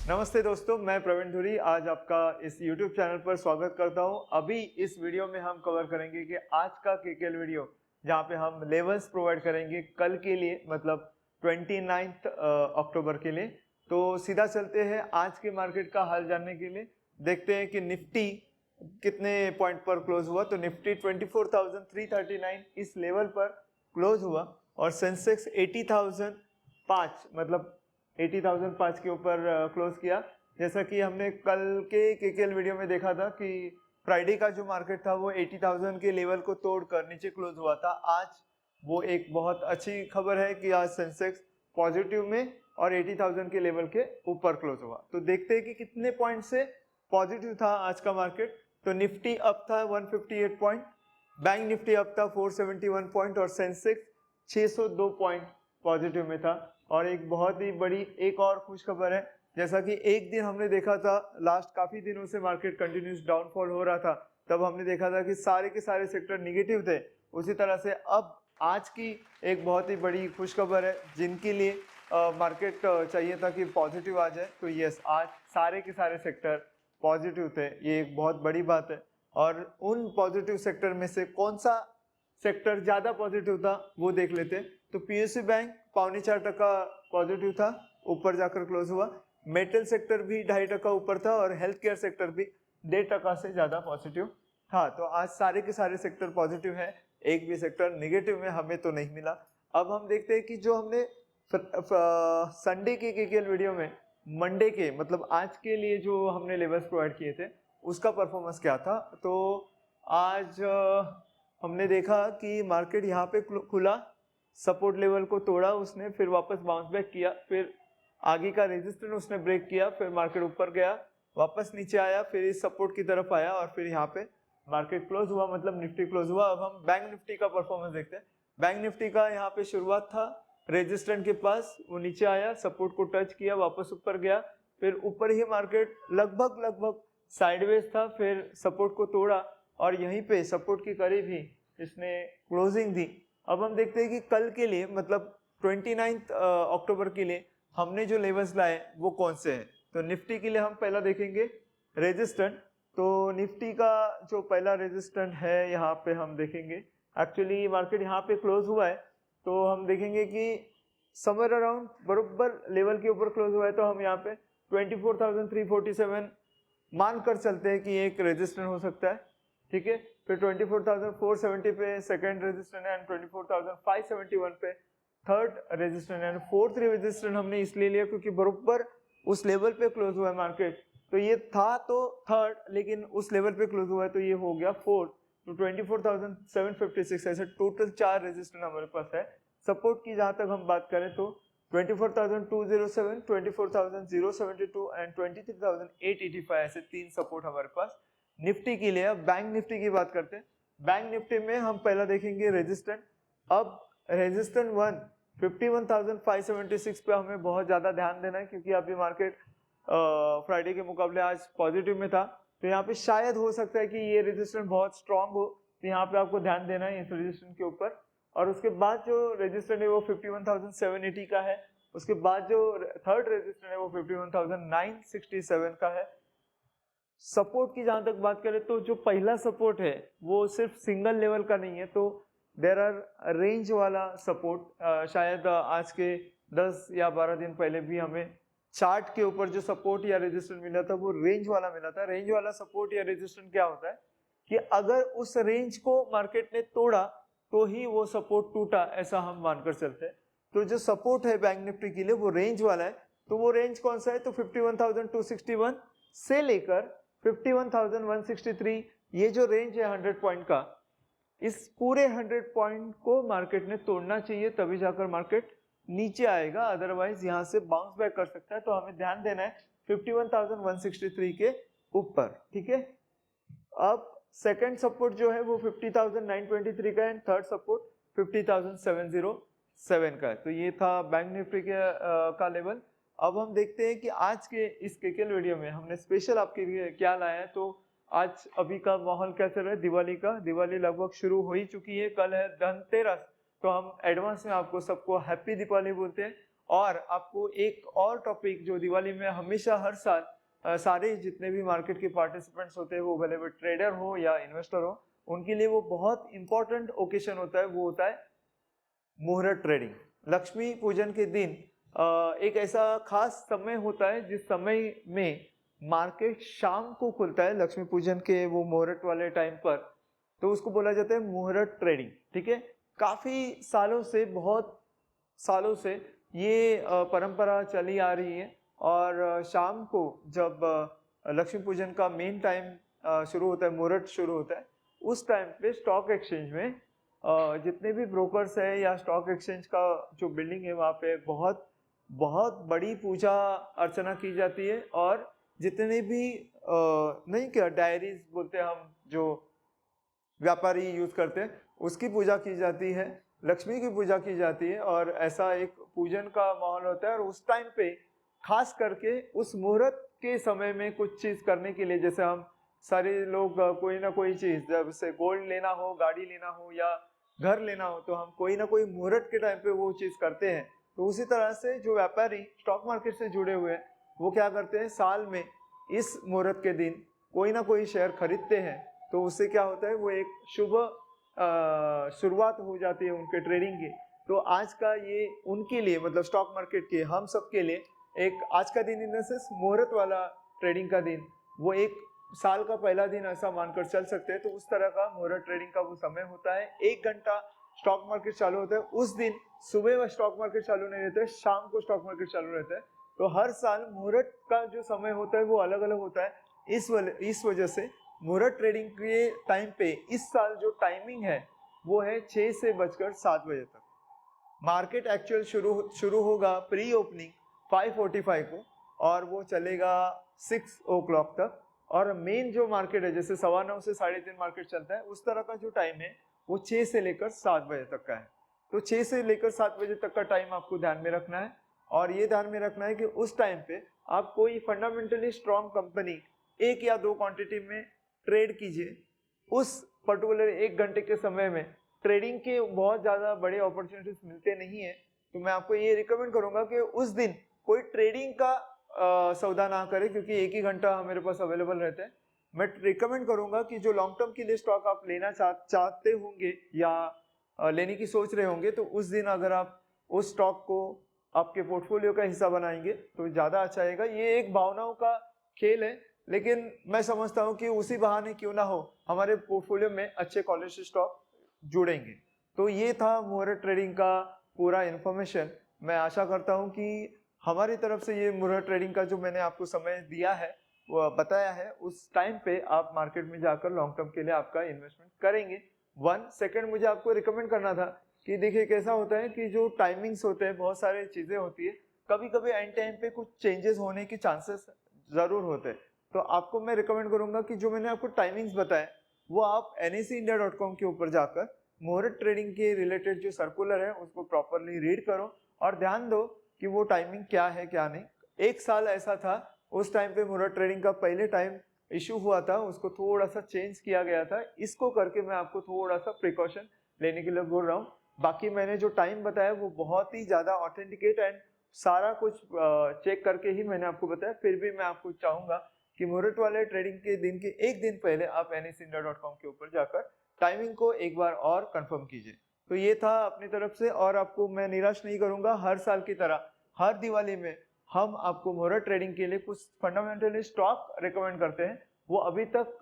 नमस्ते दोस्तों, मैं प्रवीण धुरी आज आपका इस YouTube चैनल पर स्वागत करता हूं। अभी इस वीडियो में हम कवर करेंगे कि आज का केकेएल वीडियो जहां पे हम लेवल्स प्रोवाइड करेंगे कल के लिए, मतलब 29 अक्टूबर के लिए। तो सीधा चलते हैं आज के मार्केट का हाल जानने के लिए। देखते हैं कि निफ्टी कितने पॉइंट पर क्लोज हुआ। तो निफ्टी 24,339 इस लेवल पर क्लोज हुआ और सेंसेक्स 80,005 मतलब 80,005 के ऊपर क्लोज किया। जैसा कि हमने कल के केकेएल वीडियो में देखा था कि फ्राइडे का जो मार्केट था वो 80,000 के लेवल को तोड़कर नीचे क्लोज हुआ था। आज वो एक बहुत अच्छी खबर है कि आज सेंसेक्स पॉजिटिव में और 80,000 के लेवल के ऊपर क्लोज हुआ। तो देखते हैं कि कितने पॉइंट से पॉजिटिव था आज का मार्केट। तो निफ्टी अप था 158 पॉइंट, बैंक निफ्टी अप था 471 पॉइंट और सेंसेक्स 602 पॉइंट पॉजिटिव में था। और एक बहुत ही बड़ी एक और खुश खबर है, जैसा कि एक दिन हमने देखा था लास्ट काफी दिनों से मार्केट कंटिन्यूस डाउनफॉल हो रहा था, तब हमने देखा था कि सारे के सारे सेक्टर निगेटिव थे। उसी तरह से अब आज की एक बहुत ही बड़ी खुश खबर है जिनके लिए मार्केट चाहिए था कि पॉजिटिव आ जाए। तो यस, आज सारे के सारे सेक्टर पॉजिटिव थे, ये एक बहुत बड़ी बात है। और उन पॉजिटिव सेक्टर में से कौन सा सेक्टर ज्यादा पॉजिटिव था वो देख लेते हैं। तो पीएसयू बैंक 4.25% पॉजिटिव था, ऊपर जाकर क्लोज हुआ। मेटल सेक्टर भी 2.5% ऊपर था और हेल्थ केयर सेक्टर भी 1.5% से ज्यादा पॉजिटिव था। तो आज सारे के सारे सेक्टर पॉजिटिव है, एक भी सेक्टर निगेटिव में हमें तो नहीं मिला। अब हम देखते हैं कि जो हमने संडे के केकेएल वीडियो में मंडे के मतलब आज के लिए जो हमने लेवल्स प्रोवाइड किए थे उसका परफॉर्मेंस क्या था। तो आज हमने देखा कि मार्केट यहाँ पे खुला, सपोर्ट लेवल को तोड़ा उसने, फिर वापस बाउंस बैक किया, फिर आगे का रेजिस्टेंस उसने ब्रेक किया, फिर मार्केट ऊपर गया, वापस नीचे आया, फिर इस सपोर्ट की तरफ आया और फिर यहाँ पे मार्केट क्लोज हुआ, मतलब निफ्टी क्लोज हुआ। अब हम बैंक निफ्टी का परफॉर्मेंस देखते हैं। बैंक निफ्टी का यहाँ पे शुरुआत था रेजिस्टेंस के पास, वो नीचे आया, सपोर्ट को टच किया, वापस ऊपर गया, फिर ऊपर ही मार्केट लगभग साइडवेज था, फिर सपोर्ट को तोड़ा और यहीं पे सपोर्ट के करीब ही इसने क्लोजिंग दी। अब हम देखते हैं कि कल के लिए मतलब 29 अक्टूबर के लिए हमने जो लेवल्स लाए वो कौन से हैं। तो निफ्टी के लिए हम पहला देखेंगे रेजिस्टेंट। तो निफ्टी का जो पहला रेजिस्टेंट है यहाँ पे हम देखेंगे, एक्चुअली मार्केट यहाँ पे क्लोज हुआ है तो हम देखेंगे कि समवेयर अराउंड बरोबर लेवल के ऊपर क्लोज हुआ है। तो हम यहाँ पे 24,347 मान कर चलते हैं कि एक रेजिस्टेंट हो सकता है, ठीक है। फिर 24,470 पे सेकंड रेजिस्टेंट है एंड 24,571 पे थर्ड रेजिस्टेंट है। फोर्थ रेजिस्टेंट हमने इसलिए लिया क्योंकि बरोबर उस लेवल पे क्लोज हुआ है मार्केट। तो ये था तो थर्ड, लेकिन उस लेवल पे क्लोज हुआ है तो ये हो गया फोर्थ। तो 24,756 ऐसे टोटल 4 रेजिस्टेंट हमारे पास है। सपोर्ट की जहां तक हम बात करें तो 24,207, 24,072 एंड 23,885 ऐसे 3 सपोर्ट हमारे पास निफ्टी के लिए। अब बैंक निफ्टी की बात करते हैं। बैंक निफ्टी में हम पहला देखेंगे रेजिस्टेंट। अब रेजिस्टेंट 1 51,576 पे हमें बहुत ज्यादा ध्यान देना है क्योंकि अभी मार्केट फ्राइडे के मुकाबले आज पॉजिटिव में था। तो यहाँ पे शायद हो सकता है कि ये रेजिस्टेंट बहुत स्ट्रांग हो, तो यहाँ पे आपको ध्यान देना है इस रेजिस्टेंट के ऊपर। और उसके बाद जो रेजिस्टेंट है वो 51,780 का है। उसके बाद जो थर्ड रेजिस्टेंट है वो 51,967 का है। सपोर्ट की जहां तक बात करें तो जो पहला सपोर्ट है वो सिर्फ सिंगल लेवल का नहीं है, तो देयर आर रेंज वाला सपोर्ट। शायद आज के 10 या 12 दिन पहले भी हमें चार्ट के ऊपर जो सपोर्ट या रेजिस्टेंस मिला था वो रेंज वाला मिला था। रेंज वाला सपोर्ट या रेजिस्टेंस क्या होता है कि अगर उस रेंज को मार्केट ने तोड़ा तो ही वो सपोर्ट टूटा, ऐसा हम मानकर चलते हैं। तो जो सपोर्ट है बैंक निफ्टी के लिए वो रेंज वाला है। तो वो रेंज कौन सा है, तो 51,261 से लेकर 51,163, ये जो रेंज है 100 पॉइंट का, इस पूरे 100 पॉइंट को मार्केट ने तोड़ना चाहिए तभी जाकर मार्केट नीचे आएगा, अदरवाइज यहां से बाउंस बैक कर सकता है। तो हमें ध्यान देना है 51,163 के ऊपर, ठीक है। अब सेकंड सपोर्ट जो है वो 50,923 का है, थर्ड सपोर्ट 50,707 का है। तो ये था बैंक निफ्टी का लेवल। अब हम देखते हैं कि आज के इस केकेएल वीडियो में हमने स्पेशल आपके लिए क्या लाया है। तो आज अभी का माहौल क्या चल रहा है, दिवाली का, दिवाली लगभग शुरू हो ही चुकी है, कल है धनतेरस। तो हम एडवांस में आपको सबको हैप्पी दीपावली बोलते हैं और आपको एक और टॉपिक जो दिवाली में हमेशा हर साल सारे जितने भी मार्केट के पार्टिसिपेंट्स होते हैं, वो भले वो ट्रेडर हो या इन्वेस्टर हो, उनके लिए वो बहुत इंपॉर्टेंट ओकेशन होता है, वो होता है मुहूर्त ट्रेडिंग। लक्ष्मी पूजन के दिन एक ऐसा खास समय होता है जिस समय में मार्केट शाम को खुलता है, लक्ष्मी पूजन के वो मुहूर्त वाले टाइम पर, तो उसको बोला जाता है मुहूर्त ट्रेडिंग। ठीक है, काफी सालों से, बहुत सालों से ये परंपरा चली आ रही है। और शाम को जब लक्ष्मी पूजन का मेन टाइम शुरू होता है, मुहूर्त शुरू होता है, उस टाइम पे स्टॉक एक्सचेंज में जितने भी ब्रोकर्स है या स्टॉक एक्सचेंज का जो बिल्डिंग है, वहाँ पे बहुत बहुत बड़ी पूजा अर्चना की जाती है। और जितने भी नहीं क्या डायरीज बोलते हैं हम, जो व्यापारी यूज करते हैं, उसकी पूजा की जाती है, लक्ष्मी की पूजा की जाती है। और ऐसा एक पूजन का माहौल होता है। और उस टाइम पे खास करके उस मुहूर्त के समय में कुछ चीज करने के लिए, जैसे हम सारे लोग कोई ना कोई चीज, जब से गोल्ड लेना हो, गाड़ी लेना हो या घर लेना हो, तो हम कोई ना कोई मुहूर्त के टाइम पे वो चीज करते हैं। तो उसी तरह से जो व्यापारी स्टॉक मार्केट से जुड़े हुए हैं, वो क्या करते हैं, साल में इस मुहूर्त के दिन कोई ना कोई शेयर खरीदते हैं। तो उससे क्या होता है, वो एक शुभ शुरुआत हो जाती है उनके ट्रेडिंग की। तो आज का ये उनके लिए, मतलब स्टॉक मार्केट के हम सब के लिए एक आज का दिन, इन द सेंस मुहूर्त वाला ट्रेडिंग का दिन, वो एक साल का पहला दिन ऐसा मानकर चल सकते हैं। तो उस तरह का मुहूर्त ट्रेडिंग का वो समय होता है। 1 घंटा स्टॉक मार्केट चालू होता है उस दिन। सुबह में स्टॉक मार्केट चालू नहीं रहता है, शाम को स्टॉक मार्केट चालू रहता है। तो हर साल मुहूर्त का जो समय होता है वो अलग अलग होता है। इस वजह से मुहूर्त ट्रेडिंग के टाइम पे इस साल जो टाइमिंग है वो है 6 से बजकर 7 बजे तक। मार्केट एक्चुअल शुरू होगा प्री ओपनिंग 5:45 को, और वो चलेगा 6 o'clock तक। और मेन जो मार्केट है, जैसे 9:15 से 3:30 मार्केट चलता है, उस तरह का जो टाइम है वो 6 से लेकर 7 बजे तक का है। तो 6 से लेकर 7 बजे तक का टाइम आपको ध्यान में रखना है। और ये ध्यान में रखना है कि उस टाइम पे आप कोई फंडामेंटली स्ट्रॉन्ग कंपनी 1 या 2 क्वांटिटी में ट्रेड कीजिए। उस पर्टिकुलर 1 घंटे के समय में ट्रेडिंग के बहुत ज़्यादा बड़े अपॉर्चुनिटीज मिलते नहीं है। तो मैं आपको ये रिकमेंड करूंगा कि उस दिन कोई ट्रेडिंग का सौदा ना करें, क्योंकि 1 ही घंटा मेरे पास अवेलेबल रहता है। मैं रिकमेंड करूंगा कि जो लॉन्ग टर्म के लिए स्टॉक आप लेना चाहते होंगे या लेने की सोच रहे होंगे, तो उस दिन अगर आप उस स्टॉक को आपके पोर्टफोलियो का हिस्सा बनाएंगे तो ज़्यादा अच्छा आएगा। ये एक भावनाओं का खेल है, लेकिन मैं समझता हूँ कि उसी बहाने क्यों ना हो हमारे पोर्टफोलियो में अच्छे क्वालिटी स्टॉक जुड़ेंगे। तो ये था मुहूर्त ट्रेडिंग का पूरा इन्फॉर्मेशन। मैं आशा करता हूँ कि हमारी तरफ से ये मुहूर्त ट्रेडिंग का जो मैंने आपको समय दिया है, वो बताया है, उस टाइम पे आप मार्केट में जाकर लॉन्ग टर्म के लिए आपका इन्वेस्टमेंट करेंगे। 1 सेकेंड मुझे आपको रिकमेंड करना था कि देखिए कैसा होता है कि जो टाइमिंग्स होते हैं, बहुत सारी चीज़ें होती है, कभी कभी एंड टाइम पे कुछ चेंजेस होने के चांसेस ज़रूर होते हैं। तो आपको मैं रिकमेंड करूंगा कि जो मैंने आपको टाइमिंग्स बताए, वो आप NSEindia.com के ऊपर जाकर मुहूर्त ट्रेडिंग के रिलेटेड जो सर्कुलर है उसको प्रॉपरली रीड करो और ध्यान दो कि वो टाइमिंग क्या है क्या नहीं। एक साल ऐसा था, उस टाइम पे मुहूर्त ट्रेडिंग का पहले टाइम इशू हुआ था, उसको थोड़ा सा चेंज किया गया था। इसको करके मैं आपको थोड़ा सा प्रिकॉशन लेने के लिए बोल रहा हूँ। बाकी मैंने जो टाइम बताया वो बहुत ही ज़्यादा ऑथेंटिकेट एंड सारा कुछ चेक करके ही मैंने आपको बताया। फिर भी मैं आपको चाहूँगा कि मुहूर्त वाले ट्रेडिंग के दिन के एक दिन पहले आप NSEindia.com के ऊपर जाकर टाइमिंग को एक बार और कंफर्म कीजिए। तो ये था अपनी तरफ से, और आपको मैं निराश नहीं करूंगा। हर साल की तरह हर दिवाली में हम आपको मुहूर्त ट्रेडिंग के लिए कुछ फंडामेंटली स्टॉक रिकमेंड करते हैं। वो अभी तक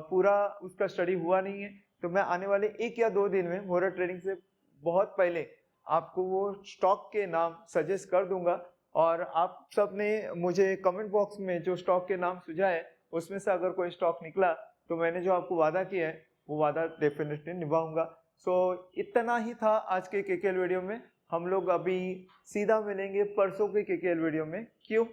पूरा उसका स्टडी हुआ नहीं है, तो मैं आने वाले 1 या 2 दिन में मुहूर्त ट्रेडिंग से बहुत पहले आपको वो स्टॉक के नाम सजेस्ट कर दूंगा। और आप सब ने मुझे कमेंट बॉक्स में जो स्टॉक के नाम सुझाए, उसमें से अगर कोई स्टॉक निकला तो मैंने जो आपको वादा किया है वो वादा डेफिनेटली निभाऊंगा। सो इतना ही था आज के केकेएल वीडियो में। हम लोग अभी सीधा मिलेंगे परसों के केकेएल वीडियो में। क्यों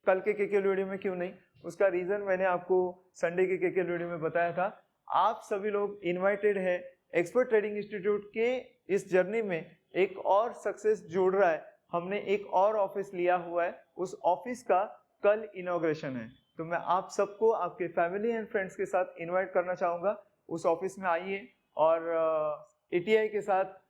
कल के केकेएल वीडियो में क्यों नहीं, उसका रीजन मैंने आपको संडे के केकेएल वीडियो में बताया था। आप सभी लोग इनवाइटेड है। एक्सपर्ट ट्रेडिंग इंस्टीट्यूट के इस जर्नी में एक और सक्सेस जुड़ रहा है। हमने एक और ऑफिस लिया हुआ है, उस ऑफिस का कल इनॉग्रेशन है। तो मैं आप सबको आपके फैमिली एंड फ्रेंड्स के साथ इनवाइट करना चाहूँगा। उस ऑफिस में आइए और ATI के साथ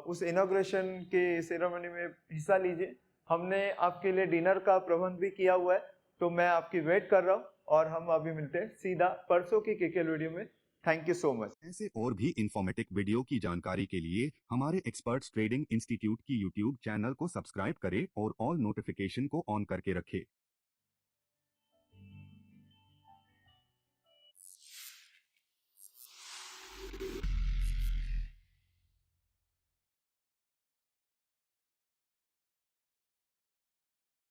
उस इनॉग्रेशन के सेरेमनी में हिस्सा लीजिए। हमने आपके लिए डिनर का प्रबंध भी किया हुआ है, तो मैं आपकी वेट कर रहा हूँ और हम अभी मिलते हैं सीधा परसों की केकेएल वीडियो में। Thank you so much. ऐसे और भी इंफॉर्मेटिव वीडियो की जानकारी के लिए हमारे एक्सपर्ट्स ट्रेडिंग इंस्टीट्यूट की यूट्यूब चैनल को सब्सक्राइब करें और ऑल नोटिफिकेशन को ऑन करके रखें।